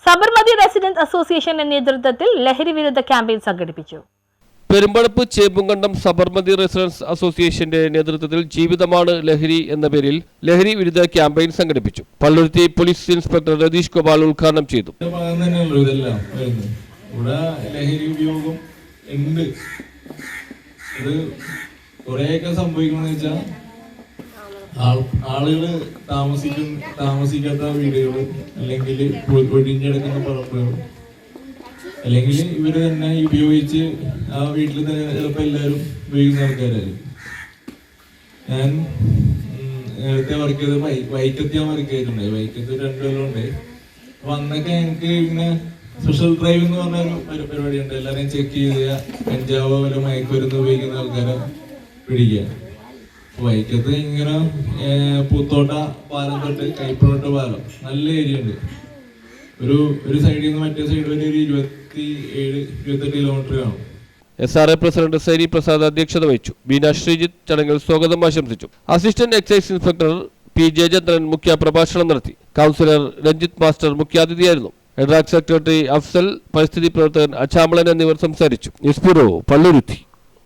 Sabarmati residence അസോസിയേഷന്റെ നേതൃത്വത്തിൽ ലഹരി വിരുദ്ധ ക്യാമ്പയിൻ സംഘടിപ്പിച്ചു. പെരുമ്പടപ്പ് ചേമ്പുംകണ്ടം സബർമതി റെസിഡൻസ് അസോസിയേഷന്റെ നേതൃത്വത്തിൽ ജീവിതമാണ് ലഹരി എന്ന പേരിൽ ലഹരി വിരുദ്ധ ക്യാമ്പയിൻ സംഘടിപ്പിച്ചു. പള്ളുരുത്തി പോലീസ് ഇൻസ്പെക്ടർ രതീഷ് ഗോപാൽ ഉദ്ഘാടനം ചെയ്തു. ലഹരി ഉപയോഗം ഉണ്ട്. കുറെയൊക്കെ സംഭവിക്കണമെന്ന് വെച്ചാൽ ആളുകള് താമസിക്കാത്ത വീടുകള്, അല്ലെങ്കിൽ ഒഴിഞ്ഞെടുക്കുന്ന പറമ്പുകൾ, അല്ലെങ്കിൽ ഇവര് തന്നെ ഉപയോഗിച്ച് ആ വീട്ടിൽ തന്നെ ചിലപ്പോൾ എല്ലാവരും ഉപയോഗിക്കുന്ന ആൾക്കാരായിരിക്കും. ഞാൻ നേരത്തെ വർക്ക് ചെയ്ത് വൈക്കത്ത് ഞാൻ വർക്ക് ചെയ്തിട്ടുണ്ടായി. വൈക്കത്ത് 2 കൊല്ലം ഉണ്ടായി. അപ്പൊ അന്നൊക്കെ ഞങ്ങൾക്ക് ഇങ്ങനെ സ്പെഷ്യൽ ഡ്രൈവ് എന്ന് പറഞ്ഞൊരു പരിപാടിയുണ്ട്. എല്ലാവരെയും ചെക്ക് ചെയ്ത് കഞ്ചാവോ വല്ല മയക്കുമരുന്ന് ഉപയോഗിക്കുന്ന ആൾക്കാരെ പിടിക്കുക. വൈക്കത്ത് ഇങ്ങനെ പൂത്തോട്ട പാലം തൊട്ട് കൈപ്പുറോട്ട് പാലം നല്ല ഏരിയ ഉണ്ട്. ഒരു സൈഡിൽ നിന്ന് മറ്റേ സൈഡ് വരെ ഒരു 27-28 കിലോമീറ്റർ കാണും. SRA പ്രസിഡന്റ് സൈനി പ്രസാദ് അധ്യക്ഷത വഹിച്ചു. ബീന ശ്രീജിത്ത് ചടങ്ങിൽ സ്വാഗതം ആശംസിച്ചു. Assistant excise inspector P. Jayachandran മുഖ്യ പ്രഭാഷണം നടത്തി. കൗൺസിലർ രഞ്ജിത്ത് മാസ്റ്റർ മുഖ്യാതിഥിയായിരുന്നു. എഡ്രാക് സെക്രട്ടറി അഫ്സൽ, പരിസ്ഥിതി പ്രവർത്തകൻ അച്ചാമളൻ എന്നിവർ സംസാരിച്ചു. News bureau, Palluruthy.